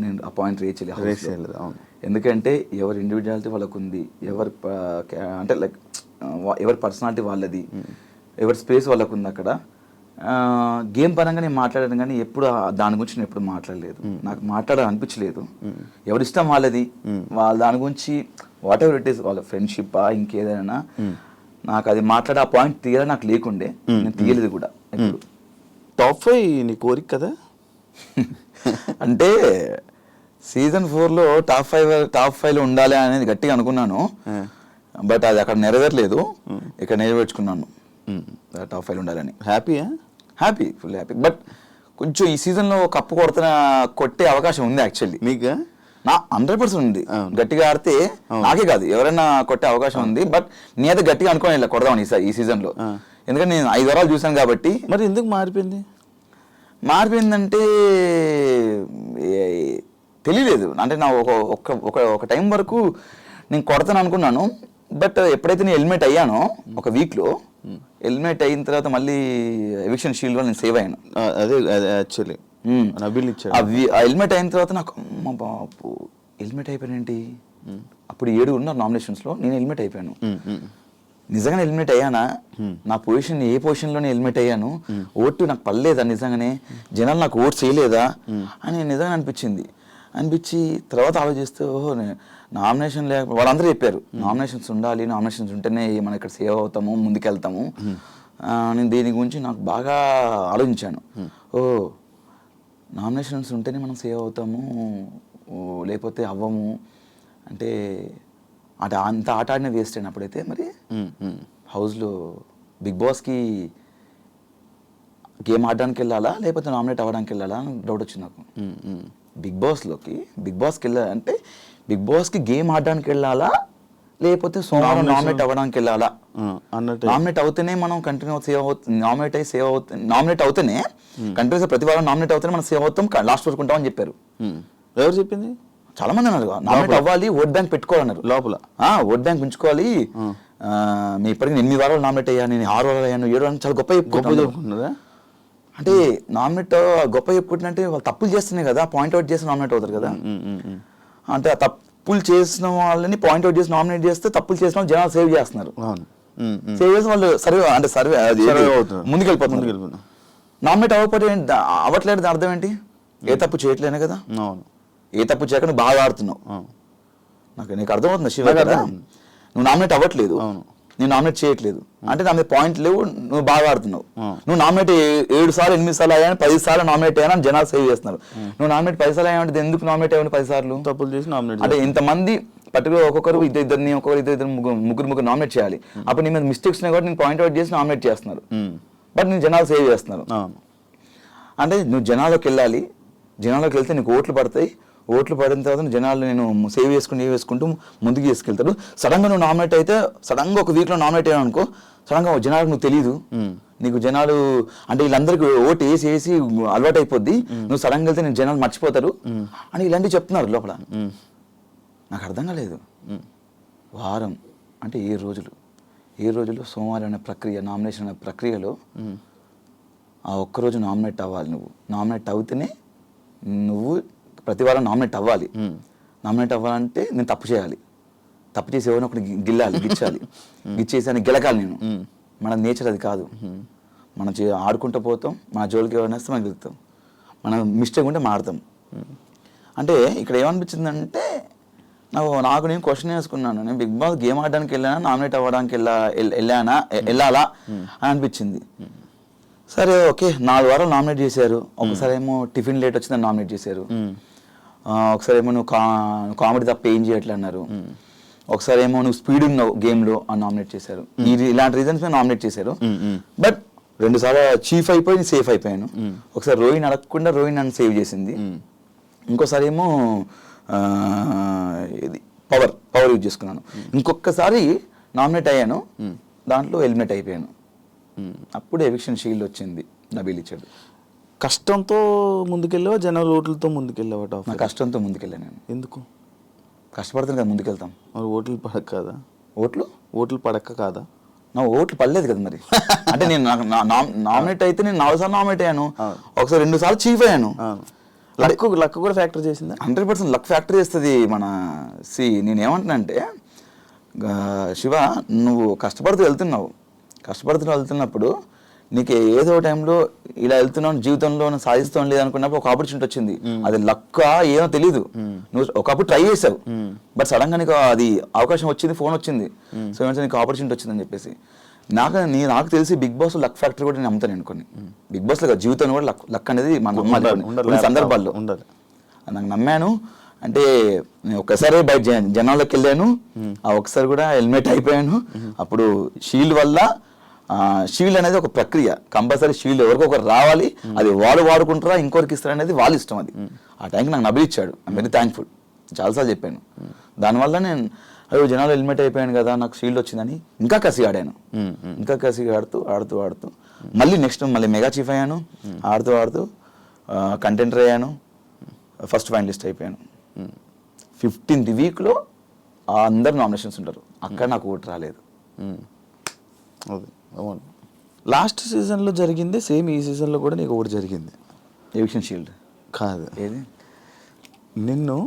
నేను ఆ పాయింట్ రేస్ చేయలేదు. ఎందుకంటే ఎవరి ఇండివిజువాలిటీ వాళ్ళకు ఉంది, అంటే లైక్ ఎవరి పర్సనాలిటీ వాళ్ళది, ఎవరి స్పేస్ వాళ్ళకు ఉంది. అక్కడ గేమ్ పరంగా నేను మాట్లాడాను కానీ ఎప్పుడు దాని గురించి నేను ఎప్పుడు మాట్లాడలేదు, నాకు మాట్లాడాలనిపించలేదు. ఎవరి ఇష్టం వాళ్ళది, వాళ్ళ దాని గురించి వాట్ ఎవర్ ఇట్ ఈస్, వాళ్ళ ఫ్రెండ్షిప్పా ఇంకేదైనా నాకు అది మాట్లాడే ఆ పాయింట్ తీయాలి నాకు లేకుండే, నేను తీయలేదు కూడా ఇప్పుడు. టాప్ 5 నీ కోరిక కదా? అంటే సీజన్ 4లో టాప్ 5లో ఉండాలి అనేది గట్టిగా అనుకున్నాను, బట్ అది అక్కడ నెరవేరలేదు, ఇక్కడ నెరవేర్చుకున్నాను టాప్ 5లో ఉండాలని. Happy, full happy. బట్ కొంచెం ఈ సీజన్లో కప్పు కొట్టే అవకాశం ఉంది యాక్చువల్లీ. మీకు నా 100% ఉంది, గట్టిగా ఆడితే నాకే కాదు ఎవరైనా కొట్టే అవకాశం ఉంది. బట్ నేనైతే గట్టిగా అనుకోని ఇలా కొడదామని ఈ సీజన్లో, ఎందుకంటే నేను 5 వారాలు చూసాను కాబట్టి. మరి ఎందుకు మారిపోయిందంటే తెలియలేదు. అంటే నా ఒక టైం వరకు నేను కొడతాను అనుకున్నాను, బట్ ఎప్పుడైతే నేను ఎలిమినేట్ అయ్యానో ఒక వీక్లో, ఎలిమినేట్ అయిన తర్వాత మళ్ళీ ఎవిక్షన్ షీల్డ్లో నేను సేవ్ అయ్యాను. అదే యాక్చువల్లీ ఎలిమినేట్ అయిన తర్వాత నాకు అమ్మ బాపు ఎలిమినేట్ అయిపోయానేంటి, అప్పుడు 7 ఉన్నారు నామినేషన్స్లో, నేను ఎలిమినేట్ అయిపోయాను. నిజంగానే ఎలిమినేట్ అయ్యానా, నా పొజిషన్ ఏ పొజిషన్లోనే ఎలిమినేట్ అయ్యాను, ఓటు నాకు పడలేదా నిజంగానే, జనాలు నాకు ఓటు చేయలేదా అని నిజంగా అనిపించి తర్వాత ఆలోచిస్తే ఓహో నామినేషన్ వాళ్ళందరూ చెప్పారు నామినేషన్స్ ఉండాలి, నామినేషన్స్ ఉంటేనే మనం ఇక్కడ సేవ్ అవుతాము, ముందుకెళ్తాము. నేను దీని గురించి నాకు బాగా ఆలోచించాను. నామినేషన్స్ ఉంటేనే మనం సేవ్ అవుతాము, లేకపోతే అవ్వము అంటే అంత ఆట ఆడిన వేస్ట్ అయిన అప్పుడైతే. మరి హౌస్లో బిగ్ బాస్కి గేమ్ ఆడడానికి వెళ్ళాలా లేకపోతే నామినేట్ అవ్వడానికి వెళ్ళాలా అని డౌట్ వచ్చింది నాకు. బిగ్ బాస్కి వెళ్ళాలంటే బిగ్ బాస్కి గేమ్ ఆడడానికి వెళ్ళాలా లేకపోతే సోమవారం నామినేట్ అవ్వడానికి వెళ్ళాలా అన్నట్టు. నామినేట్ అవుతేనే మనం కంటిన్యూ సేవ్ అవుతుంది, నామినేట్ అవుతేనే కంటిన్యూస్ ప్రతి వారం నామినేట్ అవుతేనే మనం సేవ్ అవుతాం, లాస్ట్ వరకు ఉంటాం అని చెప్పారు. ఎవరు చెప్పింది? చాలా మంది అన్నారు నామినేట్ అవ్వాలి, ఓట్ బ్యాంక్ పెట్టుకోవాలన్నారు లోపల. ఓట్ బ్యాంక్ ఉంచుకోవాలి, మీ ఇప్పటికి 8 వారాలు నామినేట్ అయ్యాను, నేను 6 వారాలు అయ్యాను, 7 వారాలు, చాలా గొప్ప చెప్పుకుంటున్నారా. అంటే నామినేట్ గొప్ప చెప్పుకుంటుంటే వాళ్ళు తప్పులు చేస్తున్నాయి కదా, పాయింట్అవుట్ చేసి నామినేట్ అవుతారు కదా. అంటే ఆ తప్పులు చేసిన వాళ్ళని పాయింట్అవుట్ చేసి నామినేట్ చేస్తే తప్పులు చేసిన వాళ్ళు జనాలు సేవ్ చేస్తున్నారు. సేవ్ చేసిన వాళ్ళు సర్వే ముందుకెళ్ళిపోతున్నారు. నామినేట్ అవ్వట్లేదు అర్థం ఏంటి? ఏ తప్పు చేయట్లేనే కదా. ఏ తప్పు చేయకుండా బాగా ఆడుతున్నావు. నీకు అర్థమవుతుంది శివ కదా, నువ్వు నామినేట్ అవ్వట్లేదు, నేను నామినేట్ చేయట్లేదు అంటే నా మీద పాయింట్ లేవు, నువ్వు బాగా ఆడుతున్నావు. నువ్వు నామినేట్ 7 సార్లు 8 సార్లు అయ్యాను, 10 సార్లు నామినేట్ అయ్యాను జనాలు సేవ్ చేస్తున్నారు. నువ్వు నామినేట్ 10 సార్లు అయ్యామంటే ఎందుకు నామినేట్ అయ్యాను 10 సార్లు? తప్పులు చేసి నామినేట్ అంటే ఇంతమంది పర్టికులర్ ఒక్కొక్కరు ఇద్దరు ముగ్గురు నామినేట్ చేయాలి. అప్పుడు నీ మీద మిస్టేక్స్ ఉన్నాయి కాబట్టి నేను పాయింట్అవుట్ చేసి నామినేట్ చేస్తున్నారు, బట్ నేను జనాలు సేవ్ చేస్తున్నారు. అంటే నువ్వు జనాల్లోకి వెళ్ళాలి, జనాల్లోకి వెళ్తే నీకు ఓట్లు పడతాయి, ఓట్లు పడిన తర్వాత జనాలు నేను సేవ్ వేసుకుంటూ ముందుకు తీసుకెళ్తాడు. సడన్గా నువ్వు నామినేట్ అయితే, సడన్గా ఒక వీక్లో నామినేట్ అయ్యావు అనుకో, సడన్గా జనాలకు నువ్వు తెలియదు, నీకు జనాలు అంటే వీళ్ళందరికీ ఓటు వేసి అలవాటు అయిపోద్ది, నువ్వు సడన్గా వెళ్తే నేను జనాలు మర్చిపోతారు అని ఇలాంటివి చెప్తున్నారు లోపల. నాకు అర్థం కాలేదు. వారం అంటే 7 రోజులు సోమవారం అనే ప్రక్రియ, నామినేషన్ అనే ప్రక్రియలో ఆ ఒక్కరోజు నామినేట్ అవ్వాలి. నువ్వు నామినేట్ అవుతేనే నువ్వు ప్రతి వారం నామినేట్ అవ్వాలి. నామినేట్ అవ్వాలంటే నేను తప్పు చేయాలి, తప్పు చేసి ఎవరిని ఒకటి గిచ్చేసి అని గెలకాలి నేను. మన నేచర్ అది కాదు. మనం ఆడుకుంటూ పోతాం, మన జోలికి ఎవరైనా వస్తే మనం గెలుస్తాం, మనం మిస్టేక్ ఉంటే మాడతాం. అంటే ఇక్కడ ఏమనిపించిందంటే నాకు నేను క్వశ్చన్ వేసుకున్నాను, నేను బిగ్ బాస్ గేమ్ ఆడడానికి వెళ్ళానా నామినేట్ అవ్వడానికి వెళ్ళాలా అని అనిపించింది. సరే ఓకే, 4 వారాలు నామినేట్ చేశారు. ఒకసారి ఏమో టిఫిన్ లేట్ వచ్చిందని నామినేట్ చేశారు, ఒకసారి ఏమో నువ్వు కామెడీ తప్ప ఏం చేయట్లే అన్నారు, ఒకసారి ఏమో నువ్వు స్పీడ్ ఉన్నావు గేమ్లో అని నామినేట్ చేశారు. ఇలాంటి రీజన్స్ మీద నామినేట్ చేశారు. బట్ 2 సార్లు చీఫ్ అయిపోయి సేఫ్ అయిపోయాను. ఒకసారి రోహిణి అడగకుండా రోహిణి నన్ను సేవ్ చేసింది. ఇంకోసారి ఏమో ఇది పవర్ యూజ్ చేసుకున్నాను. ఇంకొకసారి నామినేట్ అయ్యాను, దాంట్లో ఎలిమినేట్ అయిపోయాను. అప్పుడు ఎవిక్షన్ షీల్డ్ వచ్చింది, నబీల్ ఇచ్చాడు. కష్టంతో ముందుకెళ్ళావా జనరల్ ఓట్లతో ముందుకెళ్ళావా? నా కష్టంతో ముందుకెళ్ళాను నేను. ఎందుకు? కష్టపడుతుంది కదా ముందుకెళ్తాం. మరి ఓట్లు పడక కాదా? ఓట్లు పడక కాదా? నా ఓట్లు పడలేదు కదా మరి. అంటే నేను నామినేట్ అయితే నేను 4 సార్లు నామినేట్ అయ్యాను, ఒకసారి 2 సార్లు చీఫ్ అయ్యాను. లక్ కూడా ఫ్యాక్టర్ చేసిందా? 100% లక్ ఫ్యాక్టర్ చేస్తుంది. నేనేమంటున్నా అంటే శివ, నువ్వు కష్టపడుతూ వెళ్తున్నప్పుడు నీకు ఏదో టైంలో ఇలా వెళ్తున్నావు జీవితంలో సాధిస్తాం లేదనుకున్నప్పుడు ఒక ఆపర్చునిటీ వచ్చింది, అది లక్క ఏమో తెలియదు, నువ్వు ఒకప్పుడు ట్రై చేసావు బట్ సడన్ గా నీకు అది అవకాశం వచ్చింది, ఫోన్ వచ్చింది, సో ఏమంటే నీకు ఆపర్చునిటీ వచ్చిందని చెప్పేసి. నాకు తెలిసి బిగ్ బాస్ లక్ ఫ్యాక్టరీ కూడా నేను నమ్ముతాను అనుకోని. బిగ్ బాస్ లో జీవితంలో కూడా లక్ అనేది మన నమ్మాలి సందర్భాల్లో. నాకు నమ్మాను అంటే నేను ఒక్కసారి బయట జనాల్లోకి వెళ్ళాను, ఆ ఒక్కసారి కూడా హెల్మెట్ అయిపోయాను. అప్పుడు షీల్డ్ వల్ల షీల్డ్ అనేది ఒక ప్రక్రియ, కంపల్సరీ షీల్డ్ ఎవరికొకరు రావాలి, అది వాళ్ళు వాడుకుంటారా ఇంకొకరికి ఇస్తారు అనేది వాళ్ళ ఇష్టం. అది ఆ టైంకి నాకు నబిల్ ఇచ్చాడు, ఐమ్ వెరీ థ్యాంక్ఫుల్, చాలాసార్లు చెప్పాను. దానివల్ల నేను అయ్యో జనాలు హెల్మెట్ అయిపోయాను కదా నాకు షీల్డ్ వచ్చిందని ఇంకా కసిగా ఆడాను, ఇంకా కసిగా ఆడుతూ మళ్ళీ నెక్స్ట్ మళ్ళీ మెగా చీఫ్ అయ్యాను, ఆడుతూ కంటెంటర్ అయ్యాను, ఫస్ట్ ఫైనలిస్ట్ అయిపోయాను. 15th వీక్లో అందరు నామినేషన్స్ ఉంటారు, అక్కడ నాకు ఓటు రాలేదు. అవును, లాస్ట్ సీజన్లో జరిగింది సేమ్ ఈ సీజన్లో కూడా నీకు ఒకటి జరిగింది. ఎవిక్షన్ షీల్డ్ కాదు, ఏది నిన్ను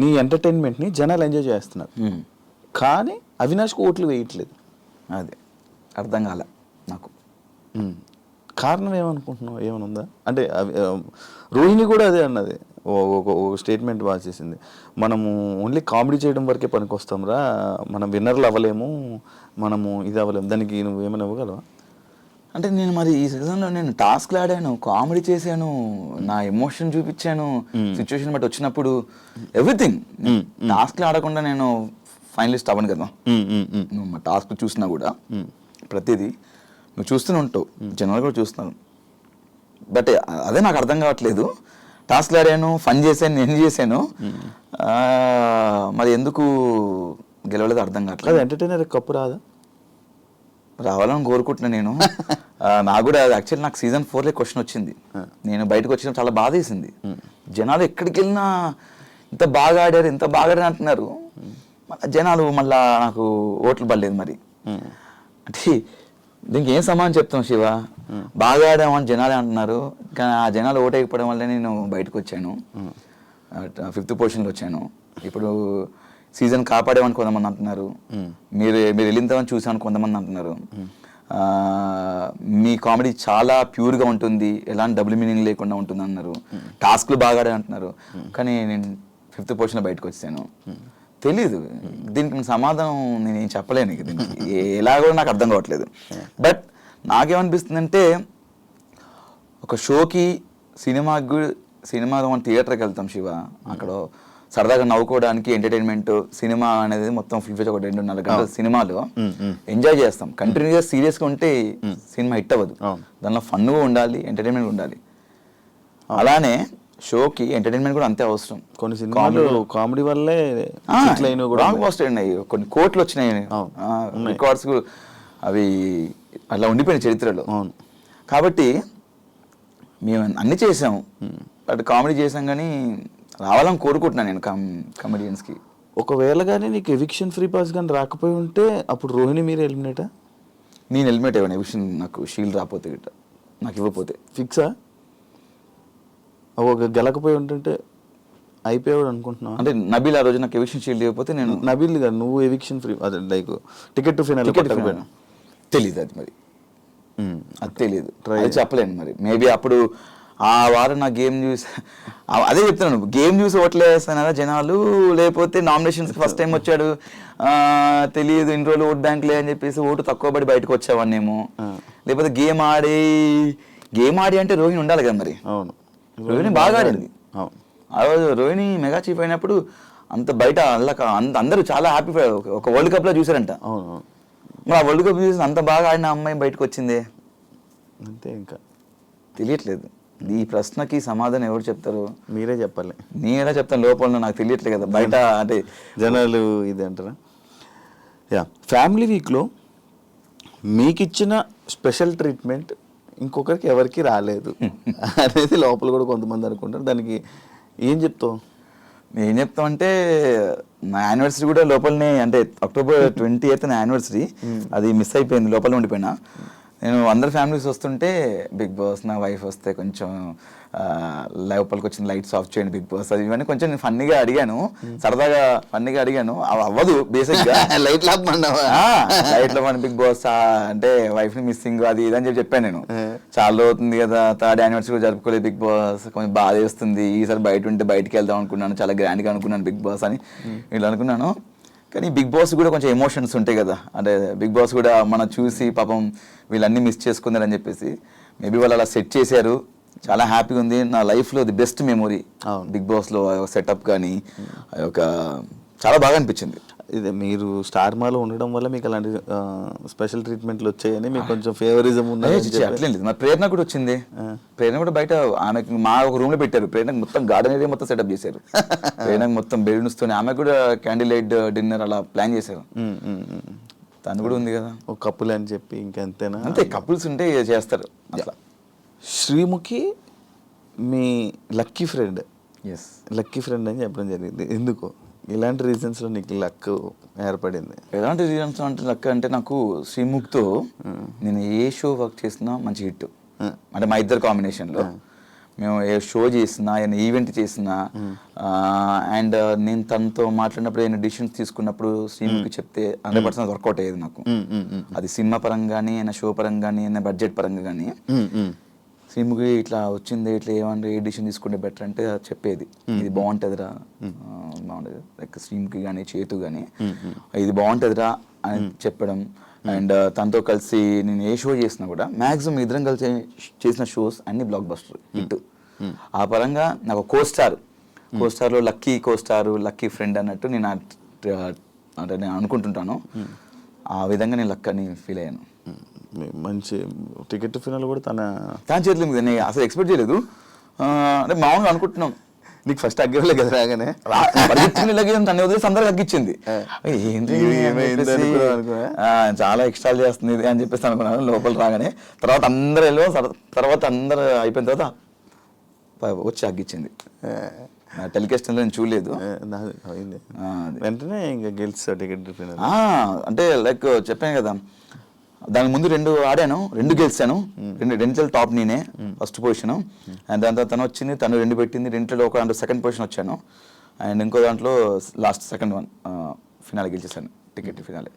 నీ ఎంటర్టైన్మెంట్ని జనాలు ఎంజాయ్ చేస్తున్నారు కానీ అవినాష్కి ఓట్లు వేయట్లేదు. అదే అర్థం కాల నాకు. కారణం ఏమనుకుంటున్నావు, ఏమైనా ఉందా అంటే? రోహిణి కూడా అదే అన్నది, ఒక స్టేట్మెంట్ బాగా చేసింది, మనము ఓన్లీ కామెడీ చేయడం వరకే పనికొస్తాంరా, మనం విన్నర్లు అవ్వలేము, మనము ఇది అవ్వలేము. దానికి నువ్వు ఏమైనా ఇవ్వగలవా? అంటే నేను మరి ఈ సీజన్లో నేను టాస్క్లు ఆడాను, కామెడీ చేశాను, నా ఎమోషన్ చూపించాను, సిచ్యువేషన్ బట్టి వచ్చినప్పుడు ఎవ్రీథింగ్. టాస్క్లు ఆడకుండా నేను ఫైనలిస్ట్ అవ్వను కదా. నువ్వు మా టాస్క్ చూసినా కూడా ప్రతిదీ నువ్వు చూస్తూనే ఉంటావు, జనాలు కూడా చూస్తున్నాను. బట్ అదే నాకు అర్థం కావట్లేదు, టాస్క్లు ఆడాను, ఫన్ చేశాను, నేను చేశాను, మరి ఎందుకు గెలవలేదు అర్థం కావట్లేదు. ఎంటర్టైనర్ కప్పు రాదా? రావాలని కోరుకుంటున్నా నేను. నాకు కూడా యాక్చువల్లీ నాకు సీజన్ 4లో క్వశ్చన్ వచ్చింది, నేను బయటకు వచ్చిన చాలా బాధ వేసింది. జనాలు ఎక్కడికి వెళ్ళినా ఇంత బాగా ఆడారు అంటున్నారు, జనాలు మళ్ళా నాకు ఓట్లు పడలేదు. మరి అంటే దీనికి ఏం సమాధానం చెప్తాం శివ? బాగా ఆడామని జనాలే అంటున్నారు, కానీ ఆ జనాలు ఓటేయకపోవడం వల్లే నేను బయటకు వచ్చాను, 5th పొజిషన్లో వచ్చాను. ఇప్పుడు సీజన్ కాపాడేమని కొంతమంది అంటున్నారు, మీరు వెళ్ళిందని చూసామని కొంతమంది అంటున్నారు, మీ కామెడీ చాలా ప్యూర్గా ఉంటుంది, ఎలాంటి డబుల్ మీనింగ్ లేకుండా ఉంటుంది అన్నారు, టాస్క్లు బాగా ఆడే అంటున్నారు, కానీ నేను 5th పొజిషన్లో బయటకు వచ్చాను. తెలీదు దీనికి సమాధానం నేనేం చెప్పలేను, దీనికి ఎలాగో నాకు అర్థం కావట్లేదు. బట్ నాకేమనిపిస్తుందంటే ఒక షోకి సినిమా మనం థియేటర్కి వెళ్తాం శివ, అక్కడ సరదాగా నవ్వుకోవడానికి ఎంటర్టైన్మెంట్, సినిమా అనేది మొత్తం ఫుల్ ఒక 2.5 గంటల సినిమాలో ఎంజాయ్ చేస్తాం. కంటిన్యూగా సీరియస్గా ఉంటే సినిమా హిట్ అవ్వదు, దానిలో ఫన్గా ఉండాలి, ఎంటర్టైన్మెంట్ ఉండాలి. అలానే షోకి ఎంటర్టైన్మెంట్ కూడా అంతే అవసరం. కొన్ని సినిమాలు కామెడీ వల్లే కొన్ని కోట్లు వచ్చినాయి, రికార్డ్స్ అవి అలా ఉండిపోయినాయి చరిత్రలో. కాబట్టి మేము అన్ని చేసాం, బట్ కామెడీ చేసాం కానీ రావాలని కోరుకుంటున్నాను నేను కమెడియన్స్కి. ఒకవేళ కానీ నీకు ఎవిక్షన్ ఫ్రీ పాస్ కానీ రాకపోయి ఉంటే అప్పుడు రోహిణి మీరు ఎలిమినేటా? నేను ఎలిమినేట్ అయ్యాను ఎవిక్షన్, నాకు షీల్డ్ రాకపోతే గిట్ట, నాకు ఇవ్వకపోతే. ఫిక్సా? ఒక గెలకపోయి ఉంటుంటే అయిపోయాడు అనుకుంటున్నావు? అంటే నబీల్ ఆ రోజు నాకు ఎవిక్షన్ షీల్డ్ ఇవ్వకపోతే నేను నబీల్ కాదు, నువ్వు ఎవిక్షన్ ఫ్రీ, అదే లైక్ టికెట్ టు ఫైనల్ తెలీదు, అది మరి అది తెలీదు, అది చెప్పలేను. మరి మేబీ అప్పుడు ఆ వారం నా గేమ్ చూసి అదే చెప్తున్నాను, గేమ్ చూసి ఓట్లు వేస్తానా జనాలు, లేకపోతే నామినేషన్స్ ఫస్ట్ టైం వచ్చాడు తెలియదు ఇన్ని రోజులు ఓట్ బ్యాంక్ లే అని చెప్పేసి ఓటు తక్కువ పడి బయటకు వచ్చేవాన్నేమో, లేకపోతే గేమ్ ఆడి అంటే రోహిణి ఉండాలి కదా. మరి అవును, రోహిణి బాగా ఆడింది. ఆ రోజు రోహిణి మెగా చీఫ్ అయినప్పుడు అంత బయట అందరూ చాలా హ్యాపీ, ఒక వరల్డ్ కప్ లో చూసారంట. అవును, మరి ఆ వరల్డ్ కప్ చూసి అంత బాగా ఆడిన అమ్మాయి బయటకు వచ్చిందే అంతే. ఇంకా తెలియట్లేదు, ఈ ప్రశ్నకి సమాధానం ఎవరు చెప్తారు? మీరే చెప్పాలి. నేను ఎలా చెప్తాను, లోపల నాకు తెలియట్లేదు కదా, బయట అంటే జనాలు ఇది అంటారా? ఫ్యామిలీ వీక్లో మీకు ఇచ్చిన స్పెషల్ ట్రీట్మెంట్ ఇంకొకరికి ఎవరికి రాలేదు అనేది లోపల కూడా కొంతమంది అనుకుంటారు, దానికి ఏం చెప్తావు? ఏం చెప్తాం అంటే నా యానివర్సరీ కూడా లోపలనే, అంటే October 28th నా యానివర్సరీ, అది మిస్ అయిపోయింది, లోపల ఉండిపోయినా. నేను అందరు ఫ్యామిలీస్ వస్తుంటే బిగ్ బాస్ నా వైఫ్ వస్తే కొంచెం లోపలికి వచ్చిన లైట్స్ ఆఫ్ చేయండి బిగ్ బాస్ అది ఇవన్నీ కొంచెం నేను ఫన్నీగా అడిగాను, సరదాగా ఫన్నీగా అడిగాను. అవి అవ్వదు బేసిక్గా. లైట్ లాపమన్నావా? లైట్లో మన బిగ్ బాస్ అంటే వైఫ్ ని మిస్సింగ్ అది ఇది అని చెప్పాను నేను. చాలా అవుతుంది కదా, 3rd యానివర్సరీ జరుపుకోలేదు బిగ్ బాస్, కొంచెం బాధ వేస్తుంది, ఈసారి బయట ఉంటే బయటకు వెళ్దాం అనుకున్నాను, చాలా గ్రాండ్గా అనుకున్నాను బిగ్ బాస్ అని ఇట్లా అనుకున్నాను. కానీ బిగ్ బాస్ కూడా కొంచెం ఎమోషన్స్ ఉంటాయి కదా, అంటే బిగ్ బాస్ కూడా మనం చూసి పాపం వీళ్ళన్నీ మిస్ చేసుకున్నారని చెప్పేసి మేబీ వాళ్ళు అలా సెట్ చేశారు. చాలా హ్యాపీగా ఉంది. నా లైఫ్లో ది బెస్ట్ మెమొరీ బిగ్ బాస్లో సెటప్ కానీ ఒక చాలా బాగా అనిపించింది. ఇది మీరు స్టార్ మాలో ఉండడం వల్ల మీకు అలాంటి స్పెషల్ ట్రీట్మెంట్లు వచ్చాయని మీకు కొంచెం ఫేవరిజం అట్లేం లేదు. మరి ప్రేరణ కూడా వచ్చింది. ప్రేరణ కూడా బయట ఆమెకు మా ఒక రూమ్ లో పెట్టారు. ప్రేరణకు మొత్తం గార్డెన్ ఏరియా మొత్తం సెటప్ చేశారు. ప్రేరణకు మొత్తం బెలూన్స్ తోని ఆమె కూడా క్యాండిల్ లైట్ డిన్నర్ అలా ప్లాన్ చేశారు. తను కూడా ఉంది కదా ఒక కపుల్ అని చెప్పి ఇంకెంతేనా? అంతే, కపుల్స్ ఉంటే చేస్తారు అట్లా. శ్రీముఖి మీ lucky friend. Yes, lucky friend అని చెప్పడం జరిగింది. ఎందుకు, ఇలాంటి రీజన్స్లో నీకు లక్ ఏర్పడింది? ఎలాంటి రీజన్స్ అంటే లక్ అంటే నాకు శ్రీముఖ్తో నేను ఏ షో వర్క్ చేసినా మంచి హిట్. అంటే మా ఇద్దరు కాంబినేషన్లో మేము ఏ షో చేసినా ఏదైనా ఈవెంట్ చేసినా అండ్ నేను తనతో మాట్లాడినప్పుడు ఏదైనా డిసిషన్స్ తీసుకున్నప్పుడు శ్రీముఖి చెప్తే 100% వర్కౌట్ అయ్యేది నాకు. అది సినిమా పరంగా కానీ అయినా షో పరంగా కానీ అయినా బడ్జెట్ పరంగా కానీ శ్రీముఖి ఇట్లా వచ్చింది, ఇట్లా ఏమంటే ఏ డిసిషన్ తీసుకుంటే బెటర్ అంటే చెప్పేది, ఇది బాగుంటుందిరా, బాగుంటుంది. లైక్ శ్రీముఖి కానీ చేతు కానీ ఇది బాగుంటుందిరా అని చెప్పడం. అండ్ తనతో కలిసి నేను ఏ షో చేసినా కూడా మ్యాక్సిమం ఇద్దరం కలిసి చేసిన షోస్ అన్ని బ్లాక్ బస్టర్ హిట్. ఆ పరంగా నాకు కోస్టార్లో లక్కీ కోస్టారు, లక్కీ ఫ్రెండ్ అన్నట్టు నేను అంటే నేను అనుకుంటుంటాను. ఆ విధంగా నేను లక్ అని ఫీల్ అయ్యాను. మంచి టికెట్ ఫినాల్ కూడా తన చేతిలో ఉంది. నేను అసలు ఎక్స్పెక్ట్ చేయలేదు. అంటే మామూలుగా అనుకుంటున్నాం, నీకు ఫస్ట్ అగ్గరలే కదా రాగానే తను వదిలేసి అందరికి అగ్గిచ్చింది. ఏంటి చాలా ఎక్స్ట్రా చేస్తుంది అని చెప్పేసి అనుకున్నాను లోపల రాగానే. తర్వాత అందరూ అందరు అయిపోయిన తర్వాత వచ్చి అగ్గిచ్చింది. టెలికాస్ట్ నేను చూడలేదు. వెంటనే ఇంకా గెలిచా టికెట్ ఫినాల్. అంటే లైక్ చెప్పాను కదా, దాని ముందు 2 ఆడాను, 2 గెలిచాను. 2 టాప్ నేనే ఫస్ట్ పొజిషన్. అండ్ దాని తర్వాత తను వచ్చింది, తను 2 పెట్టింది. 2లో ఒక దాంట్లో సెకండ్ పొజిషన్ వచ్చాను. అండ్ ఇంకో దాంట్లో లాస్ట్ సెకండ్ వన్ ఫినాలే గెలిచేసాను, టికెట్ ఫినాలే.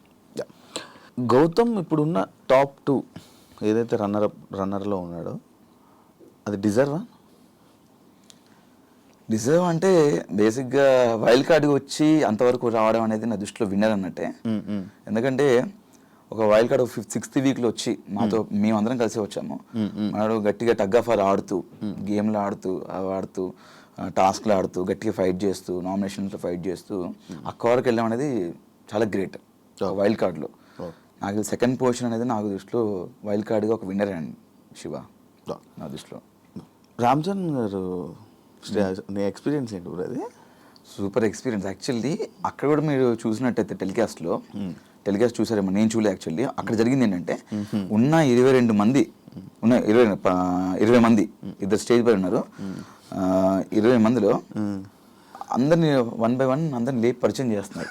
గౌతమ్ ఇప్పుడున్న టాప్ 2 ఏదైతే రన్నర్లో ఉన్నాడో అది డిజర్వ్ అంటే బేసిక్గా వైల్డ్ కార్డ్కి వచ్చి అంతవరకు రావడం అనేది నా దృష్టిలో విన్నర్ అన్నట్టే. ఎందుకంటే ఒక వైల్డ్ కార్డ్ 6th వీక్లో వచ్చి మాతో మేమందరం కలిసి వచ్చాము. మనడు గట్టిగా టగ్ ఆఫ్ వార్ ఆడుతూ, గేమ్లు ఆడుతూ టాస్క్లు ఆడుతూ, గట్టిగా ఫైట్ చేస్తూ, నామినేషన్స్లో ఫైట్ చేస్తూ అక్క వరకు వెళ్ళడం అనేది చాలా గ్రేట్ వైల్డ్ కార్డ్లో. నాకు సెకండ్ పొజిషన్ అనేది నాకు దృష్టిలో వైల్డ్ కార్డ్గా ఒక విన్నర్ అండి శివ నా దృష్టిలో. రామ్ చరణ్ గారు నీ ఎక్స్పీరియన్స్ ఏంటి బ్రో? అది సూపర్ ఎక్స్పీరియన్స్ యాక్చువల్లీ. అక్కడ కూడా మీరు చూసినట్టయితే టెలికాస్ట్ చూసారేమో, నేను చూడలే యాక్చువల్లీ. అక్కడ జరిగింది ఏంటంటే ఉన్న 22 మంది 20 మంది ఇద్దరు స్టేజ్ పై ఉన్నారు. 20 మందిలో అందరినీ 1 by 1 అందరిని లేపి పరిచయం చేస్తున్నారు.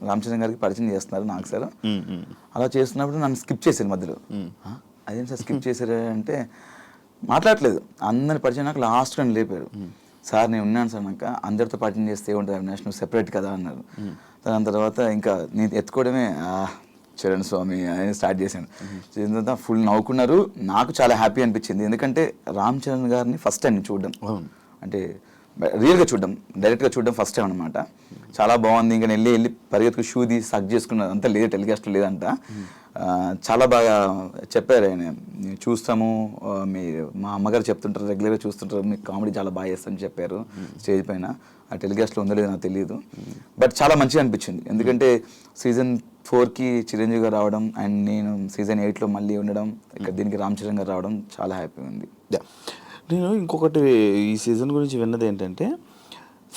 రామ్ చరణ్ గారికి పరిచయం చేస్తున్నారు నాకు సార్. అలా చేస్తున్నప్పుడు నన్ను స్కిప్ చేశారు మధ్యలో. అదేం సార్ స్కిప్ చేశారు అంటే మాట్లాడలేదు. అందరిని పరిచయం నాకు లాస్ట్ అని లేపారు. సార్ నేను ఉన్నాను సార్, నాకు అందరితో పరిచయం చేస్తే ఉంటుంది అవినాష్, నువ్వు సెపరేట్ కదా అన్నారు. దాని తర్వాత ఇంకా నేను ఎత్తుకోవడమే చరణ్ స్వామి అని స్టార్ట్ చేశాను. చేసిన తర్వాత ఫుల్ నవ్వుకున్నారు. నాకు చాలా హ్యాపీ అనిపించింది. ఎందుకంటే రామ్ చరణ్ గారిని ఫస్ట్ టైం చూడడం, అంటే రియల్గా చూడడం, డైరెక్ట్గా చూడడం ఫస్ట్ టైం అనమాట. చాలా బాగుంది. ఇంకా వెళ్ళి పరిగెత్తుకు షూ తీసి సక్ చేసుకున్నారు. అంతా లేదు, టెలికాస్ట్ లేదంట. చాలా బాగా చెప్పారు ఆయన, చూస్తాము మా అమ్మగారు చెప్తుంటారు, రెగ్యులర్గా చూస్తుంటారు, మీకు కామెడీ చాలా బాగా చేస్తారని చెప్పారు స్టేజ్ పైన. ఆ టెలికాస్ట్లో ఉందో లేదో నాకు తెలియదు, బట్ చాలా మంచిగా అనిపించింది. ఎందుకంటే సీజన్ 4కి చిరంజీవి గారు రావడం అండ్ నేను సీజన్ 8లో మళ్ళీ ఉండడం, ఇక్కడ దీనికి రామ్ చరణ్ గారు రావడం చాలా హ్యాపీగా ఉంది. నేను ఇంకొకటి ఈ సీజన్ గురించి విన్నది ఏంటంటే,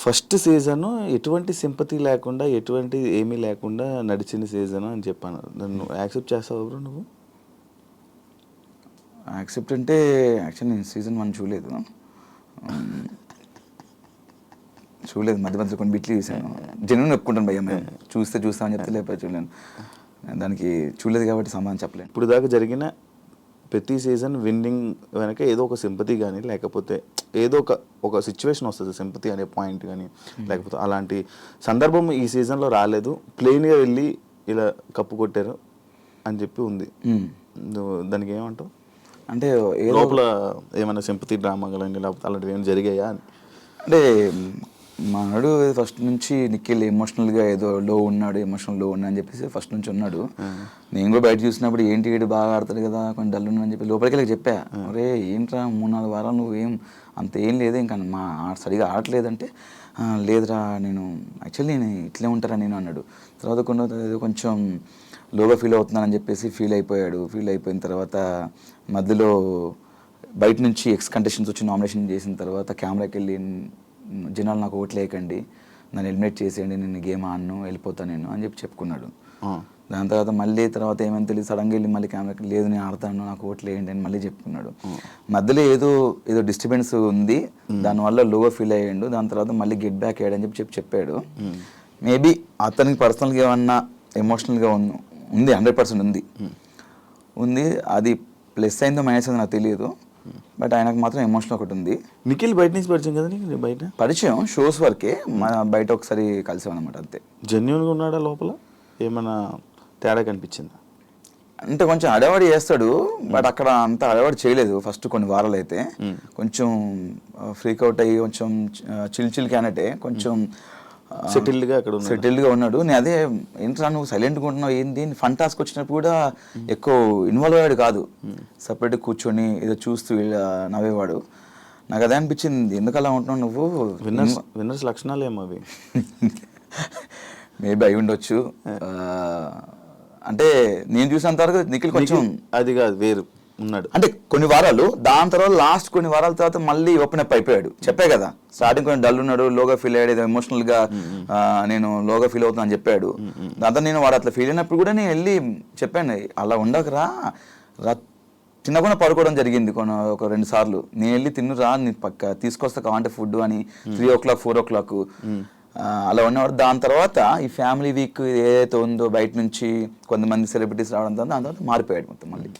ఫస్ట్ సీజన్ ఎటువంటి సింపతి లేకుండా, ఎటువంటి ఏమీ లేకుండా నడిచిన సీజన్ అని చెప్పాను. నన్ను యాక్సెప్ట్ చేస్తావు బ్రో నువ్వు? యాక్సెప్ట్ అంటే యాక్చువల్లీ నేను సీజన్ 1 చూడలేదు. మధ్య మధ్యలో కొన్ని బిట్లు చూసాను. జెన్యున్ ఒప్పుకుంటాను భయ్య, మేము చూస్తామని చెప్తే లేకపోతే చూడలేను. దానికి చూడలేదు కాబట్టి సమాధానం చెప్పలేను. ఇప్పుడు దాకా జరిగిన ప్రతి సీజన్ విన్నింగ్ వెనక ఏదో ఒక సింపతి కానీ లేకపోతే ఏదో ఒక సిచ్యువేషన్ వస్తుంది, సింపతి అనే పాయింట్ కానీ లేకపోతే అలాంటి సందర్భం ఈ సీజన్లో రాలేదు, ప్లెయిన్గా వెళ్ళి ఇలా కప్పు కొట్టారు అని చెప్పి ఉంది. దానికి ఏమంటావు? అంటే లోపల ఏమైనా సింపతి డ్రామా కానీ లేకపోతే అలాంటివి ఏమైనా జరిగాయా అని? అంటే మాడు ఫస్ట్ నుంచి నిఖిల్ ఎమోషనల్గా ఏదో ఎమోషనల్ లో ఉన్నా అని చెప్పేసి ఫస్ట్ నుంచి ఉన్నాడు. నేను కూడా బయట చూసినప్పుడు ఏంటి వీడు బాగా ఆడతాడు కదా, కొంచెం డల్ ఉన్నా అని చెప్పి లోపలికి వెళ్ళి చెప్పా, అరే ఏంట్రా 3-4 వారాలు నువ్వు అంత ఏం లేదు ఇంకా సరిగా ఆడలేదంటే, లేదురా నేను యాక్చువల్లీ నేను ఇట్లే ఉంటారా నేను అన్నాడు. తర్వాత కొంచెం లోగా ఫీల్ అవుతున్నానని చెప్పేసి ఫీల్ అయిపోయిన తర్వాత మధ్యలో బయట నుంచి ఎక్స్ కంటెస్టెంట్స్ వచ్చి నామినేషన్ చేసిన తర్వాత కెమెరాకి వెళ్ళి, జనాలు నాకు ఓట్లు వేయకండి, నన్ను ఎలిమినేట్ చేసేయండి, నేను గేమ్ ఆడను, వెళ్ళిపోతాను నేను అని చెప్పి చెప్పుకున్నాడు. దాని తర్వాత తర్వాత ఏమైనా తెలియదు, సడన్గా వెళ్ళి మళ్ళీ కెమెరాకి లేదు నేను ఆడతాను, నాకు ఓట్లు వేయండి అని మళ్ళీ చెప్పుకున్నాడు. మధ్యలో ఏదో డిస్టర్బెన్స్ ఉంది, దానివల్ల లోగా ఫీల్ అయ్యాడు. దాని తర్వాత మళ్ళీ గెట్ బ్యాక్ అయ్యాడని చెప్పాడు. మేబీ అతనికి పర్సనల్గా ఏమన్నా ఎమోషనల్గా ఉంది, 100% ఉంది. అది ప్లస్ అయిందో మైనస్ అయిందో నాకు తెలియదు, బట్ ఆయనకు మాత్రం ఎమోషనల్ ఒకటి ఉంది. నిఖిల్ బయట నుంచి పరిచయం కదా నీకు? బయట పరిచయం షోస్ వరకే, బయట ఒకసారి కలిసాం అనమాట అంతే. జెన్యున్గా ఉన్నాడా లోపల? ఏమైనా తేడా కనిపించిందా? అంటే కొంచెం అడవాడి చేస్తాడు, బట్ అక్కడ అంత అడవాడి చేయలేదు. ఫస్ట్ కొన్ని వారాలు అయితే కొంచెం ఫ్రీక్ అవుట్ అయ్యి కొంచెం చిల్ క్యానటే కొంచెం సెటిల్డ్గా ఉన్నాడు. నేను అదే ఏంట్రా నువ్వు సైలెంట్గా ఉంటున్నావు ఏంటి, ఫన్ టాస్క్ వచ్చినప్పుడు కూడా ఎక్కువ ఇన్వాల్వ్ అయ్యాడు కాదు, సపరేట్గా కూర్చొని ఏదో చూస్తూ నవ్వేవాడు. నాకు అదే అనిపించింది, ఎందుకు అలా ఉంటున్నావు నువ్వు? విన్నర్స్ లక్షణాలు ఏమో అవి. మేబీ అయి ఉండొచ్చు. అంటే నేను చూసినంత వరకు నిఖిల్ కొంచెం అది కాదు వేరు ఉన్నాడు. అంటే కొన్ని వారాలు, దాని తర్వాత లాస్ట్ కొన్ని వారాల తర్వాత మళ్ళీ ఓపెన్ అప్ అయిపోయాడు. చెప్పే కదా స్టార్టింగ్ కొంచెం డల్ ఉన్నాడు, లోగా ఫీల్ అయ్యాడు, ఎమోషనల్ గా నేను లోగా ఫీల్ అవుతున్నా అని చెప్పాడు. దాంతో నేను వాడు అట్లా ఫీల్ అయినప్పుడు కూడా నేను వెళ్ళి చెప్పాను, అలా ఉండకరా, చిన్నగా పడుకోవడం జరిగింది ఒక 2 సార్లు. నేను వెళ్ళి తిన్నురా, నీ పక్క తీసుకొస్తా కావంటే ఫుడ్ అని 3 o'clock 4 o'clock అలా ఉన్నవాడు. దాని తర్వాత ఈ ఫ్యామిలీ వీక్ ఏదైతే ఉందో బయట నుంచి కొంతమంది సెలబ్రిటీస్ రావడం, దాని తర్వాత మారిపోయాడు మొత్తం మళ్ళీ.